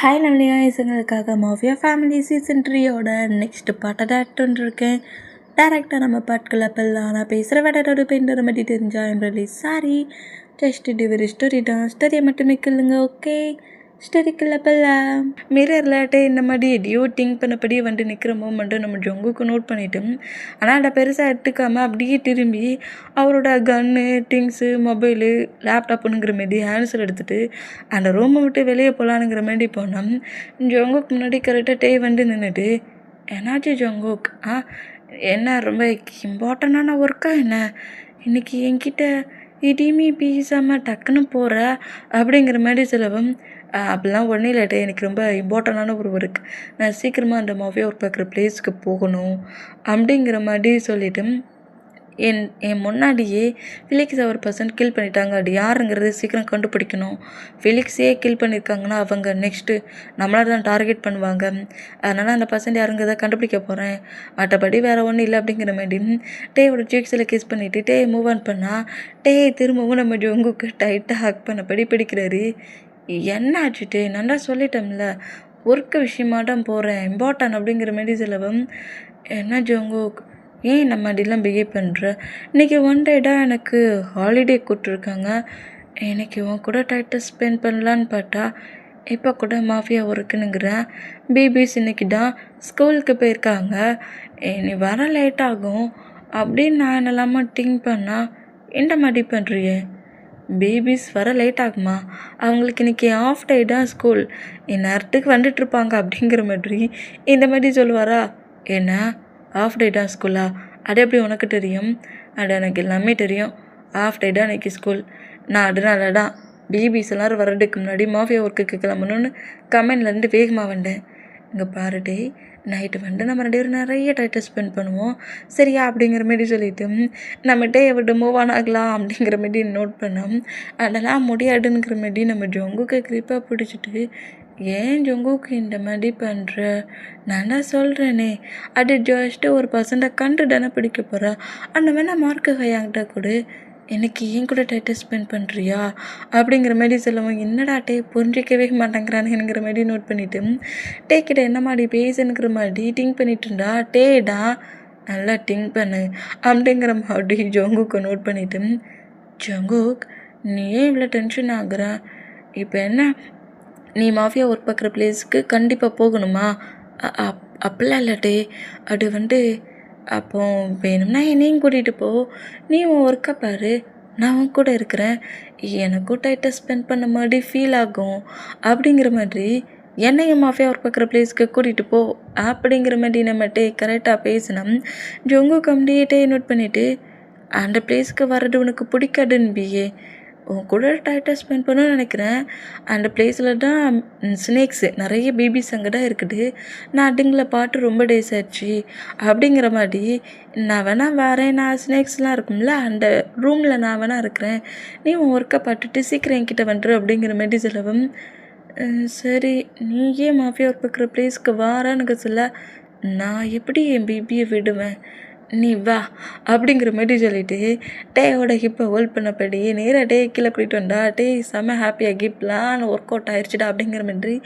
Hi லவ்லியா இசங்களுக்காக mafia family season 3யோட நெக்ஸ்ட் பாட்டை டேரக்டர்னு இருக்கேன். டேரக்டர் நம்ம பாட்கள் அப்பெல்லாம் நான் பேசுகிற வேடோட பெயிண்ட் ரொம்ப தெரிஞ்சா ரிலீஸ் சாரி ஜஸ்ட் டிவரி ஸ்டோரி தான். ஸ்டோரியை மட்டுமே கேளுங்க. ஓகே ஸ்டோரிக்குள்ள அப்பெல்லாம் மிரர்லாட்டே இந்த மாதிரி எடியோ திங்க் பண்ணபடி வந்து நிற்கிற மூமெண்ட்டு நம்ம ஜொங்குக்கு நோட் பண்ணிட்டோம். ஆனால் அதை பெருசாக எடுத்துக்காமல் அப்படியே திரும்பி அவரோட கன்னு திங்ஸு மொபைலு லேப்டாப்புங்கிற மாரி ஹேண்ட்ஸில் எடுத்துகிட்டு அந்த ரூமை விட்டு வெளியே போகலானுங்கிற மாரி போனோம். ஜொங்குக்கு முன்னாடி கரெக்டாக டே வந்து நின்றுட்டு என்னாச்சு ஜொங்குக் என்ன ரொம்ப இம்பார்ட்டண்டான ஒர்க்கா என்ன இன்றைக்கி என்கிட்ட இடியுமே பேசாமல் டக்குன்னு போகிற அப்படிங்கிற மாதிரி சொல்லவும் அப்படிலாம் ஒன்றும் இல்லாட்டே எனக்கு ரொம்ப இம்பார்ட்டண்டான ஒரு ஒர்க், நான் சீக்கிரமாக அந்த மாஃபியா ஒர்க் பார்க்குற பிளேஸ்க்கு போகணும் அப்படிங்கிற மாதிரி சொல்லிவிட்டு என் முன்னாடியே ஃபிலிக்ஸை ஒரு பர்சன்ட் கில் பண்ணிட்டாங்க. அது யாருங்கிறது சீக்கிரம் கண்டுபிடிக்கணும். ஃபிலிக்ஸே கில் பண்ணியிருக்காங்கன்னா அவங்க நெக்ஸ்ட்டு நம்மளால தான் டார்கெட் பண்ணுவாங்க. அதனால் அந்த பர்சன்ட் யாருங்கிறத கண்டுபிடிக்க போகிறேன். மற்றபடி வேறு ஒன்றும் இல்லை அப்படிங்கிற மாதிரி டேயோட ஜீக்ஸில் கிஸ் பண்ணிவிட்டு டே மூவ் ஆன் பண்ணால் டே திரும்பவும் நம்ம ஜொங்குக்கு டைட்டாக ஹக் பண்ணபடி பிடிக்கிறாரு. என்ன ஆச்சுட்டு நான் தான் சொல்லிட்டோம்ல ஒர்க்கு விஷயமாட்டம் போகிறேன் இம்பார்ட்டன் அப்படிங்கிற மாதிரி சொல்லவும் என்ன ஜொங்குக் ஏன் நம்ம அப்படிலாம் பிஹேவ் பண்ணுற, இன்றைக்கி ஒன் டேடாக எனக்கு ஹாலிடே கூப்பிட்ருக்காங்க, இன்றைக்கி உன் கூட டைட்டாக ஸ்பெண்ட் பண்ணலான்னு பார்த்தா இப்போ கூட மாஃபியா ஒர்க்குனுங்கிறேன். பேபிஸ் இன்றைக்கி தான் ஸ்கூலுக்கு போயிருக்காங்க, நீ வர லேட் ஆகும் அப்படின்னு நான் என்னெல்லாமா திங்க் பண்ணால் என்ன மாதிரி பண்ணுறியே. பேபிஸ் வர லேட் ஆகுமா, அவங்களுக்கு இன்றைக்கி ஆஃப் டே தான் ஸ்கூல், இந்நேரத்துக்கு வந்துட்டுருப்பாங்க அப்படிங்கிற மாதிரி இந்த மாதிரி சொல்லுவாரா. என்ன ஆஃப் டே தான் ஸ்கூலா, அது எப்படி உனக்கு தெரியும். அது எனக்கு எல்லாமே தெரியும், ஆஃப் டே தான் இன்றைக்கி ஸ்கூல். நான் அதனால தான் பேபிஸ் எல்லோரும் வர்றதுக்கு முன்னாடி மாஃபியா ஒர்க்குக்கு கிளம்பணுன்னு கமெண்ட்லேருந்து வேகமாக வந்தேன். இங்கே பாரு டே நைட்டு வந்து நம்ம 2 பேரும் நிறைய டைட்டாக ஸ்பெண்ட் பண்ணுவோம் சரியா அப்படிங்கிற மாரி சொல்லிவிட்டு நம்ம டேயை விட்டு மூவ் ஆன் ஆகலாம் அப்படிங்கிற மாரி நோட் பண்ணோம். அதெல்லாம் முடியாதுங்கிற மாரி நம்ம ஜொங்குக்கு கிரிப்பாக பிடிச்சிட்டு ஏன் ஜொங்குக்கு இந்த மாதிரி பண்ணுற, நான் தான் சொல்கிறேனே அது ஜஸ்ட்டு ஒரு பர்சன்ட்டை கண்டு தானே பிடிக்க போகிறேன், அந்த வேணால் மார்க்கு ஹையாங்கிட்ட கொடு, எனக்கு ஏன் கூட டைட்டாக ஸ்பெண்ட் பண்ணுறியா அப்படிங்கிற மாதிரி சொல்லுவோம். என்னடா டே புரிஞ்சிக்கவே மாட்டேங்கிறானுங்கிற மாதிரி நோட் பண்ணிவிட்டு டே கிட்ட என்ன மாதிரி பேசுங்கிற மாதிரி திங்க் பண்ணிட்டு இருந்தா டேடா நல்லா திங்க் பண்ணு அப்படிங்கிற மாதிரி ஜொங்குக்கு நோட் பண்ணிவிட்டு ஜொங்குக் நீ ஏன் இவ்வளோ டென்ஷன் ஆகுற, இப்போ என்ன நீ மாஃபியா ஒர்க் பார்க்குற பிளேஸுக்கு கண்டிப்பாக போகணுமா, அப்படிலாம் இல்லாட்டே அது வந்து அப்போ வேணும்னா என்னையும் கூட்டிகிட்டு போ, நீ உன் ஒர்க்கை பாரு, நான் உன் கூட இருக்கிறேன், எனக்கும் டைட்டாக ஸ்பெண்ட் பண்ண மாதிரி ஃபீல் ஆகும் அப்படிங்கிற மாதிரி என்னையும் மாஃபியா ஒர்க் பார்க்குற பிளேஸ்க்கு கூட்டிகிட்டு போ அப்படிங்கிற மாதிரி நம்மகிட்ட கரெக்டாக பேசினோம். ஜொங்கு கம்ப்ளீட்டே நோட் பண்ணிவிட்டு அந்த பிளேஸ்க்கு வர்றது உனக்கு பிடிக்காதுன்னு பிஏ உன் கூட டைட்டாக ஸ்பெண்ட் பண்ணணும்னு நினைக்கிறேன், அந்த பிளேஸில் தான் ஸ்னேக்ஸு நிறைய பேபிஸ் அங்கே தான் இருக்குது, நான் அதுங்களை பாட்டு ரொம்ப டேஸ் ஆச்சு அப்படிங்கிற மாதிரி நான் வேணால் வரேன், நான் ஸ்னேக்ஸ்லாம் இருக்கும்ல அந்த ரூமில் நான் வேணால் இருக்கிறேன், நீ உன் ஒர்க்கை பார்த்துட்டு சீக்கிரம் என்கிட்ட வந்துரு அப்படிங்கிற மாதிரி சொல்லவும் சரி நீ ஏன் மாஃபியா ஒர்க் பார்க்குற பிளேஸ்க்கு வாரான்னு சொல்ல நான் எப்படி என் பேபியை விடுவேன், நீ வா அப்படிங்கிற மாதிரி சொல்லிவிட்டு டேயோட ஹிப்பை ஹோல்ட் பண்ணபடி நேராக டே கீழே கூட்டிகிட்டு வந்தா டே செம்ம ஹாப்பியாக கிப்லாம் ஒர்க் அவுட் ஆயிடுச்சுடா அப்படிங்கிற மாதிரி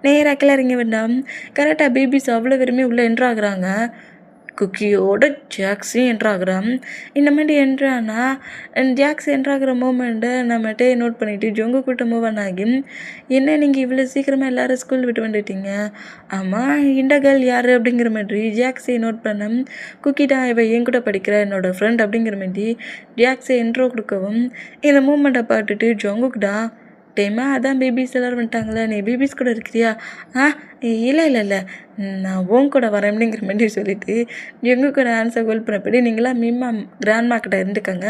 நேராக கீழே இறங்கி வந்தால் கரெக்டாக பேபிஸ் அவ்வளோ வெறுமே உள்ளே என்ட்ராகிறாங்க. குக்கியோட ஜாக்ஸையும் என்ட்ராகிறான். இந்த மாதிரி என்ட்ரானா ஜாக்ஸ் என்ட்ராகிற மூமெண்ட்டை நம்ம டே நோட் பண்ணிவிட்டு ஜொங்கு கூட்ட மூவ் ஆகி என்ன நீங்கள் இவ்வளோ சீக்கிரமாக எல்லோரும் ஸ்கூல் விட்டு வந்துட்டீங்க, ஆமாம் இந்த கேர்ள் யார் அப்படிங்கிற மாதிரி ஜாக்ஸை நோட் பண்ண குக்கி தான் இவ என் கூட படிக்கிற என்னோடய ஃப்ரெண்ட் அப்படிங்கிற மாதிரி ஜாக்ஸை என்ட்ரோ கொடுக்கவும் இந்த மூமெண்ட்டை பார்த்துட்டு ஜொங்குக்குடா டேமா அதான் பேபிஸ் எல்லோரும் வந்துட்டாங்களே, நீ பேபிஸ் கூட இருக்கிறியா, இல்லை இல்லை இல்லை நான் உன் கூட வரேன் அப்படிங்கிற மாதிரி சொல்லிவிட்டு ஜொங்கு கூட ஆன்சர் கோல் பண்ணப்படி நீங்களாம் மீமா கிராண்ட்மா கிட்ட இருந்துக்கங்க,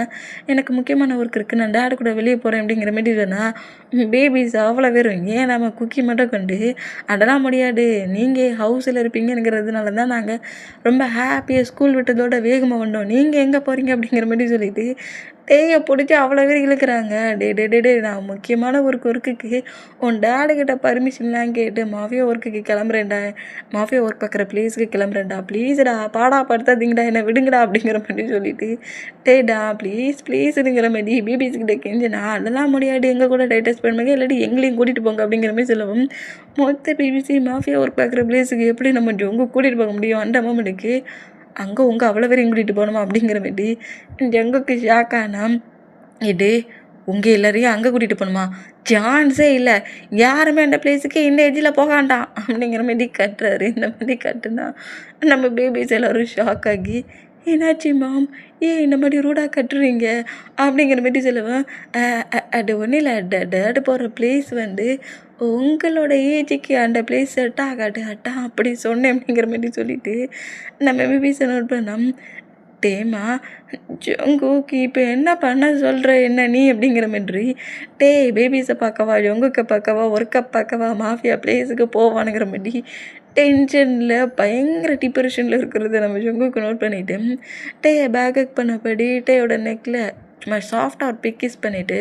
எனக்கு முக்கியமான ஒர்க் இருக்குது, நான் டேடு கூட வெளியே போகிறேன் அப்படிங்கிற மாதிரி சொன்னால் பேபிஸ் அவ்வளோ பேரும் ஏன் நம்ம குக்கி மட்டும் கொண்டு அதெல்லாம் முடியாது, நீங்கள் ஹவுஸில் இருப்பீங்கிறதுனால தான் நாங்கள் ரொம்ப ஹாப்பியாக ஸ்கூல் விட்டதோட வேகமாக வந்தோம், நீங்கள் எங்கே போகிறீங்க அப்படிங்கிற மாதிரி சொல்லிவிட்டு தேயை பிடிச்சி அவ்வளோ பேர் இழுக்கிறாங்க. டே நான் முக்கியமான ஒரு ஒர்க்குக்கு உன் டேடுக்கிட்ட பர்மிஷன்லாம் கேட்டு மாஃபியா ஒர்க்குக்கு கிளம்புறேன்டா, மாஃபியா ஒர்க் பார்க்குற ப்ளேஸுக்கு கிளம்புறேன்டா, ப்ளீஸ்டா பாடா படுத்தாதீங்கடா, என்னை விடுங்கடா அப்படிங்கிற மாதிரி சொல்லிட்டு டேடா ப்ளீஸுங்கிற மாதிரி பிபிசிக்கிட்ட கெஞ்சினா அதெல்லாம் முடியாது, எங்கள் கூட டைட்டஸ் ஸ்பெண்ட் பண்ணுங்க, இல்லாட்டி எங்களையும் கூட்டிகிட்டு போங்க அப்படிங்கிற மாதிரி சொல்லவும் மொத்த பிபிசி மாஃபியா ஒர்க் பார்க்குற ப்ளேஸுக்கு எப்படி நம்ம ஜொங்கு கூட்டிகிட்டு போக முடியும்? அந்த மொமெண்ட்டுக்கு அங்கே உங்கள் அவ்வளோ பேரையும் கூட்டிகிட்டு போகணுமா அப்படிங்கிற மாதிரி ஜங்குக்கு ஷாக் ஆனா, இது உங்கள் எல்லாரையும் அங்கே கூட்டிகிட்டு போகணுமா? சான்ஸே இல்லை, யாருமே அந்த பிளேஸுக்கு இந்த ஏஜில் போகாண்டாம் அப்படிங்கிற மாதிரி கட்டுறாரு. இந்த மாதிரி கட்டுனா நம்ம பேபிஸ் எல்லோரும் ஷாக் ஆகி என்னாச்சு மாம், ஏன் இந்த மாதிரி ரூடாக கட்டுறீங்க அப்படிங்கிற மாதிரி சொல்லுவேன். அது ஒன்றும் இல்லை, டேடு போகிற பிளேஸ் வந்து உங்களோட ஏஜுக்கு அந்த பிளேஸ் செட் ஆகாது, அட்டா அப்படி சொன்னேன் அப்படிங்கிற மாதிரி சொல்லிவிட்டு நம்ம பேபிஸை நோட் பண்ணோம். டேமா ஜங்குக்கு இப்போ என்ன பண்ண சொல்கிற என்ன நீ அப்படிங்கிற மாதிரி பேபிஸை பார்க்கவா, ஜங்குக்கை பார்க்கவா, ஒர்க்கை பார்க்கவா, மாஃபியா பிளேஸுக்கு போவானுங்கிற மாதிரி டென்ஷனில் பயங்கர டிப்ரெஷனில் இருக்கிறத நம்ம ஜங்குக்கு நோட் பண்ணிவிட்டு பேக்கப் பண்ணபடி டேயோட நெக்கில் சும்மா சாஃப்டாக ஒரு பிக்கிஸ் பண்ணிவிட்டு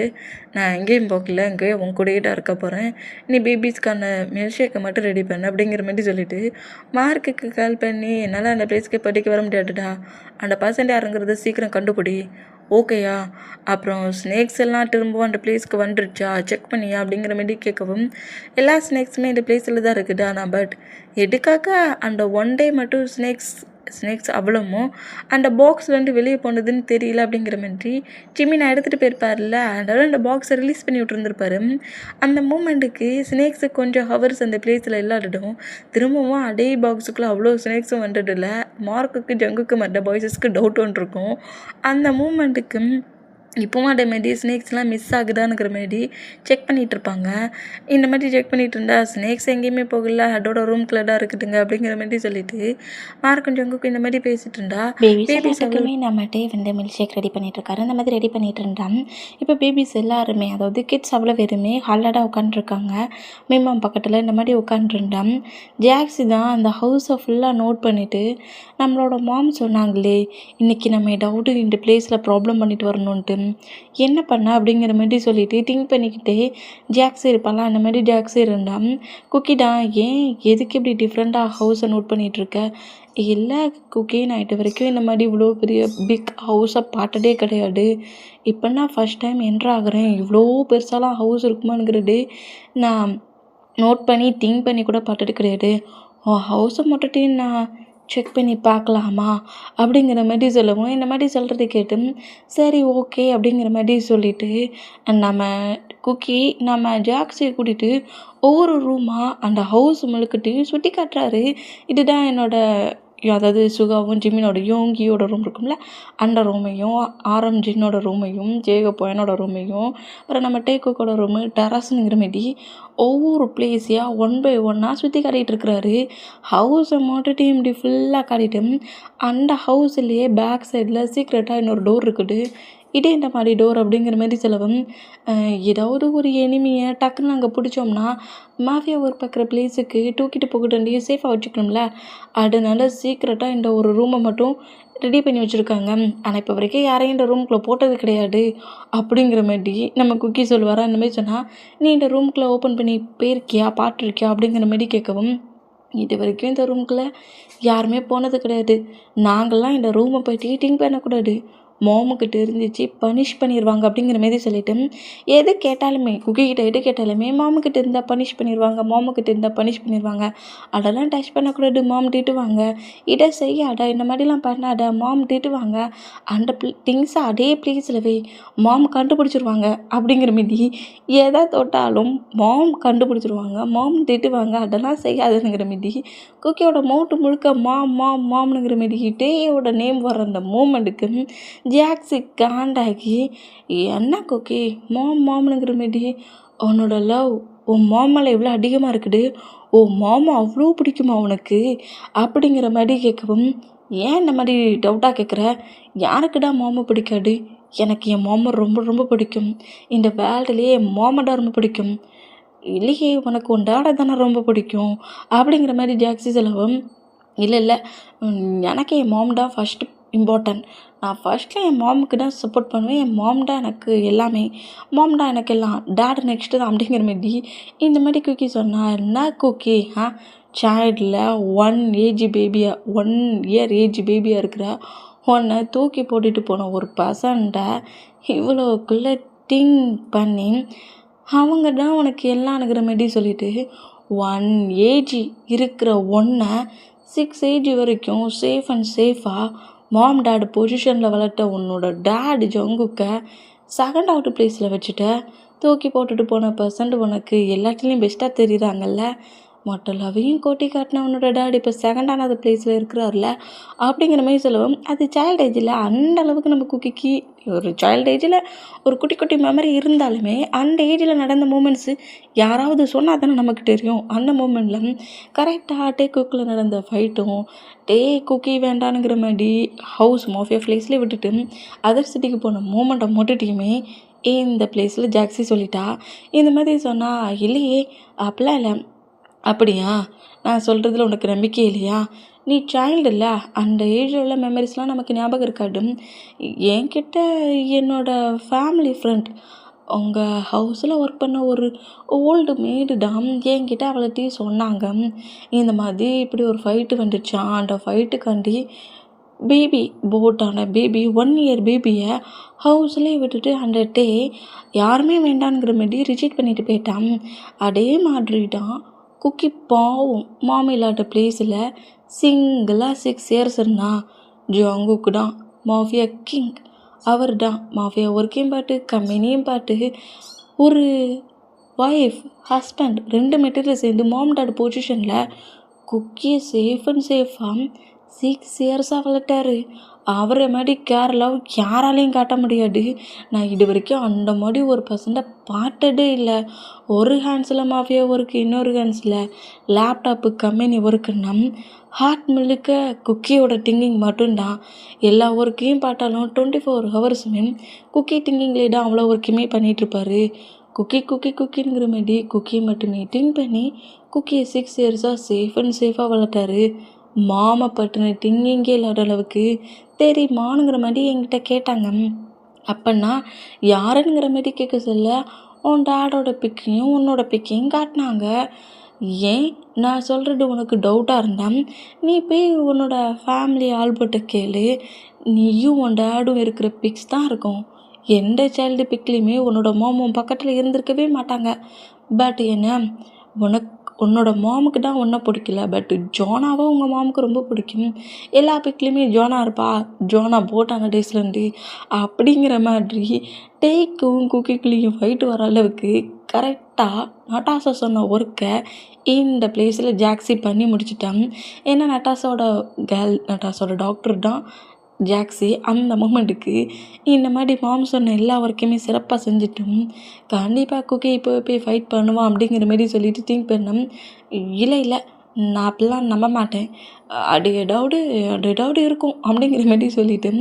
நான் எங்கேயும் போகல, எங்கேயும் உன் கூடயே தான் இருக்க போகிறேன், நீ பேபிஸ்க்கான மில்க் ஷேக்கை மட்டும் ரெடி பண்ணு அப்படிங்கிற மாதிரி சொல்லிவிட்டு மார்க்குக்கு கால் பண்ணி என்னால் அந்த பிளேஸ்க்கு படிக்க வர முடியாதுடா, அந்த பர்சன்ட் யாருங்கிறத சீக்கிரம் கண்டுபிடி, ஓகேயா, அப்புறம் ஸ்னேக்ஸ் எல்லாம் திரும்பவும் அந்த பிளேஸ்க்கு வந்துருச்சா செக் பண்ணியா அப்படிங்கிற மாதிரி கேட்கவும் எல்லா ஸ்னேக்ஸுமே இந்த பிளேஸில் தான் இருக்குடா, நான் பட் எதுக்காக அந்த ஒன் டே மட்டும் ஸ்னேக்ஸ் அவ்வளோமோ அந்த பாக்ஸ்லேருந்து வெளியே போனதுன்னு தெரியல அப்படிங்கிற மாதிரி ஜிம்மி நான் எடுத்துகிட்டு போயிருப்பார்ல, அதனால அந்த பாக்ஸை ரிலீஸ் பண்ணி விட்டுருந்துருப்பாரு. அந்த மூமெண்ட்டுக்கு ஸ்னேக்ஸு கொஞ்சம் ஹவர்ஸ் அந்த பிளேஸில் எல்லாரிடும் திரும்பவும் அதே பாக்ஸுக்குள்ளே அவ்வளோ ஸ்னேக்ஸும் வந்துடுல, மார்க்குக்கு ஜங்குக்கு மற்ற பாய்ஸஸ்க்கு டவுட் வந்துருக்கும். அந்த மூமெண்ட்டுக்கு இப்போவும் அதே மாதிரி ஸ்னேக்ஸ்லாம் மிஸ் ஆகுதானுங்கிற மாதிரி செக் பண்ணிகிட்ருப்பாங்க. இந்த மாதிரி செக் பண்ணிகிட்டு இருந்தா ஸ்னேக்ஸ் எங்கேயுமே போகல, அதோட ரூம்குள்ளே தான் இருக்குதுங்க அப்படிங்கிற மாதிரி சொல்லிட்டு மார்க்கும் ஜங்குக்கும் இந்த மாதிரி பேசிகிட்டு இருந்தா பேபிஸுக்குமே நம்மகிட்டே வந்து மில்க் ஷேக் ரெடி பண்ணிகிட்ருக்காரு. இந்த மாதிரி ரெடி பண்ணிகிட்டு இருந்தான். இப்போ பேபிஸ் எல்லாருமே அதாவது கிட்ஸ் அவ்வளோ பேருமே ஹாலடாக உட்காந்துருக்காங்க. மீமாம் பக்கத்தில் இந்த மாதிரி உட்காந்துருந்தான். ஜாக்ஸி தான் அந்த ஹவுஸை ஃபுல்லாக நோட் பண்ணிவிட்டு நம்மளோட மாம் சொன்னாங்களே இன்றைக்கி நம்ம டவுட்டு இந்த பிளேஸில் ப்ராப்ளம் பண்ணிட்டு வரணுன்ட்டு என்ன பண்ண அப்படிங்கிற மாதிரி சொல்லிட்டு திங்க் பண்ணிக்கிட்டே ஜாக்ஸி இருப்பாலாம், அந்த மாதிரி ஜாக்ஸி இருந்தான். குக்கிடா ஏன் எதுக்கு இப்படி டிஃப்ரெண்ட்டாக ஹவுஸை நோட் பண்ணிகிட்ருக்க? இல்லை குக்கி, நான் இது வரைக்கும் இந்த மாதிரி இவ்வளோ பெரிய பிக் ஹவுஸை பார்த்ததே கிடையாது, இப்போ நான் ஃபஸ்ட் டைம் என்ட்ரு ஆகிறேன், இவ்வளோ பெருசாலாம் ஹவுஸ் இருக்குமாங்கிறது நான் நோட் பண்ணி திங்க் பண்ணி கூட பார்த்தது கிடையாது. ஹவுஸை மட்டும் நான் செக் பண்ணி பார்க்கலாமா அப்படிங்கிற மாதிரி சொல்லவும் இந்த மாதிரி சொல்கிறத கேட்டு சரி ஓகே அப்படிங்கிற மாதிரி சொல்லிவிட்டு நம்ம குக்கி நம்ம ஜாக்ஸியை கூட்டிகிட்டு ஒவ்வொரு ரூமாக அந்த ஹவுஸ் முழுக்கிட்டு சுட்டி காட்டுறாரு. இதுதான் என்னோடய அதாவது சுகாவும் ஜிம்மினோட யோங்கியோட ரூம் இருக்கும்ல, அந்த ரூமையும் ஆரம்ஜினோட ரூமையும் ஜேகப்போயனோட ரூமையும் அப்புறம் நம்ம டேக்கோக்கோட ரூமு டெரஸ்னுங்கிற மாரி ஒவ்வொரு பிளேஸையாக ஒன் பை ஒன்னாக சுற்றி காட்டிகிட்டு இருக்கிறாரு. ஹவுஸை மட்டும் இப்படி ஃபுல்லாக காட்டிட்டு அந்த ஹவுஸ்லேயே பேக் சைடில் சீக்ரெட்டாக இன்னொரு டோர் இருக்குது. இதே இந்த மாதிரி டோர் அப்படிங்கிற மாதிரி சொல்லவும் ஏதாவது ஒரு எனிமியை டக்குன்னு நாங்கள் பிடிச்சோம்னா மாஃபியா ஒர்க் பார்க்குற பிளேஸுக்கு தூக்கிட்டு போகிட்டு வந்து சேஃபாக வச்சுக்கணும்ல, அதனால சீக்ரெட்டாக இந்த ஒரு ரூமை மட்டும் ரெடி பண்ணி வச்சுருக்காங்க. ஆனால் இப்போ வரைக்கும் யாரையும் இந்த ரூம்குள்ளே போட்டது கிடையாது அப்படிங்கிற மாதிரி நம்ம குக்கி சொல்லுவாரா. அந்த மாதிரி சொன்னால் நீ இந்த ரூம்குள்ளே ஓப்பன் பண்ணி போயிருக்கியா பார்த்துருக்கியா அப்படிங்கிற மாதிரி கேட்கவும் இது வரைக்கும் இந்த ரூம்குள்ளே யாருமே போனது கிடையாது, நாங்கள்லாம் இந்த ரூமை போய்ட்டு திங்க் பண்ணக்கூடாது, மாமுக்கிட்ட இருந்துச்சு பனிஷ் பண்ணிடுவாங்க அப்படிங்கிற மாரி சொல்லிவிட்டு எது கேட்டாலுமே குக்கிக்கிட்ட எது கேட்டாலுமே மாமுக்கிட்ட இருந்தால் பனிஷ் பண்ணிடுவாங்க, மாமுக்கிட்ட இருந்தால் பனிஷ் பண்ணிடுவாங்க, அதெல்லாம் டச் பண்ணக்கூடாது, மாம் திட்டுவாங்க, இதை செய்யாடா, இந்த மாதிரிலாம் பண்ணாட, மாம் திட்டுவாங்க, அந்த திங்ஸை அதே பிளேஸில் வை, மாம் கண்டுபிடிச்சிருவாங்க அப்படிங்கிற மாரி எதை தொட்டாலும் மாம் கண்டுபிடிச்சிருவாங்க, மாம் திட்டுவாங்க, அதெல்லாம் செய்யாதுங்கிற மாரி குக்கியோட மவுட்டு முழுக்க மாம்னுங்கிற மாரி டேயோட நேம் வர அந்த மூமெண்ட்டுக்கு ஜாக்ஸி காண்டாகி என்ன குக்கி மாம்னுங்கிற மாரி உன்னோட லவ் உன் மாமால எவ்வளோ அதிகமாக இருக்குது, ஓ மாமா அவ்வளோ பிடிக்குமா உனக்கு அப்படிங்கிற மாதிரி கேட்கவும் ஏன் இந்த மாதிரி டவுட்டாக கேட்குற, யாருக்குடா மாமா பிடிக்காது, எனக்கு என் மாமா ரொம்ப ரொம்ப பிடிக்கும், இந்த வேர்ல்டுலேயே என் மாமாடா ரொம்ப பிடிக்கும், இல்லையே உனக்கு உன் டாடை தானே ரொம்ப பிடிக்கும் அப்படிங்கிற மாதிரி ஜாக்ஸி சொல்லவும் இல்லை எனக்கு என் மாம் தான் ஃபஸ்ட்டு இம்பார்ட்டன்ட். நான் ஃபர்ஸ்ட்டில் என் மாமுக்கு தான் சப்போர்ட் பண்ணுவேன். என் மாம் தான் எனக்கு எல்லாமே. மாம் தான் எனக்கு எல்லாம். டாட் நெக்ஸ்ட்டு தான் அப்படிங்கிற மாரி இந்த மாதிரி குக்கி சொன்னா, என்ன குக்கி சைல்டில் 1 இயர் ஏஜ் பேபியாக இருக்கிற உன்னை தூக்கி போட்டுட்டு போன ஒரு பர்சன்ட்டை இவ்வளோக்குள்ளே திங்க் பண்ணி அவங்க தான் உனக்கு எல்லாம்ங்கிற மாரி சொல்லிட்டு 1 ஏஜ் இருக்கிற ஒன்றை 6 ஏஜ் வரைக்கும் சேஃப் அண்ட் சேஃபாக மாம் டேட் பொசிஷனில் வளர்த்த உன்னோட டேட் ஜங்குக்கை செகண்ட் அவுட் பிளேஸில் வச்சுட்ட தூக்கி போட்டுட்டு போன பர்சன்ட் உனக்கு எல்லாத்துலேயும் பெஸ்ட்டாக தெரியுறாங்கல்ல. மொத்த லவ்வையும் கோட்டி காட்டின உன்னோட டேட் இப்போ செகண்டானது பிளேஸில் இருக்கிறார்ல அப்படிங்கிற மாதிரி சொல்லுவோம். அது சைல்டு ஏஜில் அந்த அளவுக்கு நம்ம குக்கிக்கு ஒரு சைல்டு ஏஜில் ஒரு குட்டி குட்டி மெமரி இருந்தாலுமே அந்த ஏஜில் நடந்த மூமெண்ட்ஸு யாராவது சொன்னால் தானே நமக்கு தெரியும். அந்த மூமெண்ட்டில் கரெக்டாக டே குக்கில் நடந்த ஃபைட்டும் குக்கி வேண்டானுங்கிற மாதிரி ஹவுஸ் மாஃபியா பிளேஸ்லேயே விட்டுட்டு அதர் சிட்டிக்கு போன மூமெண்ட்டை மட்டுட்டையுமே இந்த பிளேஸில் ஜாக்ஸி சொல்லிட்டா. இந்த மாதிரி சொன்னால் இல்லையே அப்படிலாம் இல்லை. அப்படியா, நான் சொல்கிறதுல உனக்கு நம்பிக்கை இல்லையா? நீ சைல்டு இல்லை, அந்த ஏஜில் உள்ள மெமரிஸ்லாம் நமக்கு ஞாபகம் இருக்காது. என்கிட்ட என்னோடய ஃபேமிலி ஃப்ரெண்ட் உங்கள் ஹவுஸில் ஒர்க் பண்ண ஒரு ஓல்டு மேடு தான் என்கிட்ட அவள்கிட்ட சொன்னாங்க. இந்த மாதிரி இப்படி ஒரு ஃபைட்டு வந்துச்சான். அந்த ஃபைட்டுக்காண்டி பேபி போட்டான பேபி 1 இயர் பேபியை ஹவுஸ்லேயே விட்டுட்டு அந்த டே யாருமே வேண்டாங்கிற மாதிரி ரிஜெக்ட் பண்ணிட்டு போயிட்டான். அதே மாதிரி தான் குக்கி பாவம் மாமி இல்லாத பிளேஸில் சிங்கிளாக 6 இயர்ஸ் இருந்தான். ஜங்குக்கு தான் மாஃபியா கிங். அவர் தான் மாஃபியா ஒர்க்கையும் பார்த்து கம்பெனியும் பார்த்து ஒரு ஒய்ஃப் ஹஸ்பண்ட் 2 மெட்டீரியல் சேர்ந்து மாம் டாட் பொசிஷனில் குக்கியை சேஃப் அண்ட் சேஃபாக 6 இயர்ஸாக வளர்த்தாரு. அவரை மாதிரி கேர் லவ் யாராலையும் காட்ட முடியாது. நான் இது வரைக்கும் அந்த மாதிரி ஒரு பர்சன்ட்டை பார்த்ததே இல்லை. ஒரு ஹேண்ட்ஸில் மாஃபியா ஒர்க்கு, இன்னொரு ஹேண்ட்ஸில் லேப்டாப்பு கம்பெனி ஒர்க்குன்னா ஹார்ட் முழுக்க குக்கியோட திங்கிங் மட்டும்தான். எல்லா ஒர்க்கையும் பார்த்தாலும் 24 ஹவர்ஸுமே குக்கி திங்கிங்லே தான் அவ்வளோ ஒர்க்குமே பண்ணிகிட்ருப்பாரு. குக்கிங்கிற மாதிரி குக்கியை மட்டுமே திங்க் பண்ணி குக்கியை 6 இயர்ஸாக சேஃப் அண்ட் சேஃபாக வளர்த்தாரு. மாமா பட்டின திங்கிங்கே இல்லாத அளவுக்கு தெரியுமானுங்கிற மாதிரி என்கிட்ட கேட்டாங்க. அப்போன்னா யாருங்கிற மாதிரி கேட்க சொல்ல உன் டேடோட பிக்கையும் உன்னோட பிக்கையும் காட்டினாங்க. ஏன் நான் சொல்கிறது உனக்கு டவுட்டாக இருந்தால் நீ போய் உன்னோட ஃபேமிலி ஆல்பர்ட்டை கேளு. நீயும் உன் டேடும் இருக்கிற பிக்ஸ் தான் இருக்கும். எந்த சைல்டு பிக்லேயுமே உன்னோட மாமும் பக்கத்தில் இருந்திருக்கவே மாட்டாங்க. பட் என்ன உன்னோட மாமுக்கு தான் ஒன்றை பிடிக்கல, பட் ஜோனாவை உங்கள் மாமுக்கு ரொம்ப பிடிக்கும். எல்லா பிக்லேயுமே ஜோனா இருப்பா, ஜோனா போட்டான டேஸ்லேருந்து அப்படிங்கிற மாதிரி டேக்கும் குக்கிக்குள்ளேயும் ஃபைட்டு வர அளவுக்கு கரெக்டாக நட்டாசா சொன்ன ஒர்க்கை இந்த பிளேஸில் ஜாக்ஸி பண்ணி முடிச்சிட்டான். ஏன்னா நட்டாஸோட டாக்டர் தான் ஜாக்ஸி. அந்த மூமெண்ட்டுக்கு இந்த மாதிரி மாம் சொன்ன எல்லா ஒர்க்கையுமே சிறப்பாக செஞ்சுட்டும் கண்டிப்பாக குக்கி இப்போ போய் ஃபைட் பண்ணுவான் அப்படிங்கிற மாதிரி சொல்லிட்டு திங்க் பண்ணேன். இல்லை நான் அப்படிலாம் நம்ப மாட்டேன், அது ஏதாவது இருக்கும் அப்படிங்கிற மாதிரி சொல்லிவிட்டு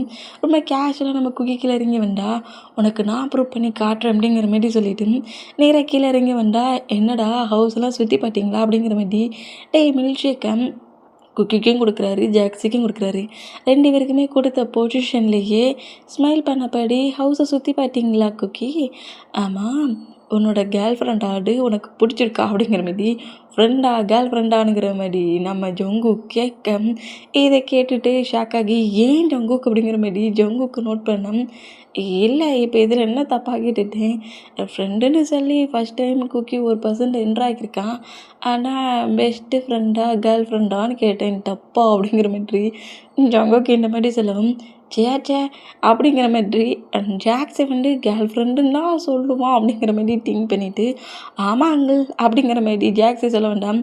ரொம்ப கேஷுவலாக நம்ம குக்கி கீழே இறங்கி வந்தா உனக்கு நான் ப்ரூவ் பண்ணி காட்டுறேன் அப்படிங்கிற மாதிரி சொல்லிவிட்டு நேராக கீழே இறங்கி வந்தா என்னடா ஹவுஸ்லாம் சுற்றி பார்த்தீங்களா அப்படிங்கிற மாதிரி மில்க் ஷேக்கை குக்கிக்கும் கொடுக்குறாரு, ஜாக்ஸிக்கும் கொடுக்குறாரு. 2 பேருக்குமே கொடுத்த பொசிஷன்லேயே ஸ்மைல் பண்ணபடி ஹவுஸை சுற்றி பார்த்தீங்களா குக்கி? ஆமாம், உன்னோட கேர்ள் ஃப்ரெண்டாடு உனக்கு பிடிச்சிருக்கா அப்படிங்கிற மாதிரி கேர்ள் ஃப்ரெண்டானுங்கிற மாதிரி நம்ம ஜங்கு கேட்க இதை கேட்டுட்டு ஷாக்காகி ஏன் ஜங்குக்கு அப்படிங்கிற மாதிரி ஜங்குக்கு நோட் பண்ணேன். இல்லை இப்போ இதில் என்ன தப்பாக கேட்டுட்டேன், ஃப்ரெண்டுன்னு சொல்லி ஃபஸ்ட் டைம் குக்கி ஒரு பர்சன்ட் என்ட்ராகிருக்கான், ஆனால் பெஸ்ட்டு ஃப்ரெண்டாக கேர்ள் ஃப்ரெண்டான்னு கேட்டேன் தப்பா அப்படிங்கிற மாதிரி ஜங்குக்கு இந்த மாதிரி சொல்லவும் சே அப்படிங்கிற மாதிரி ஜாக்ஸை கேர்ள் ஃப்ரெண்டுன்னு தான் சொல்லுவான் அப்படிங்கிற மாதிரி திங்க் பண்ணிவிட்டு ஆமாம் அங்கிள் அப்படிங்கிற மாதிரி ஜாக்ஸை சொல்ல வேண்டாம்,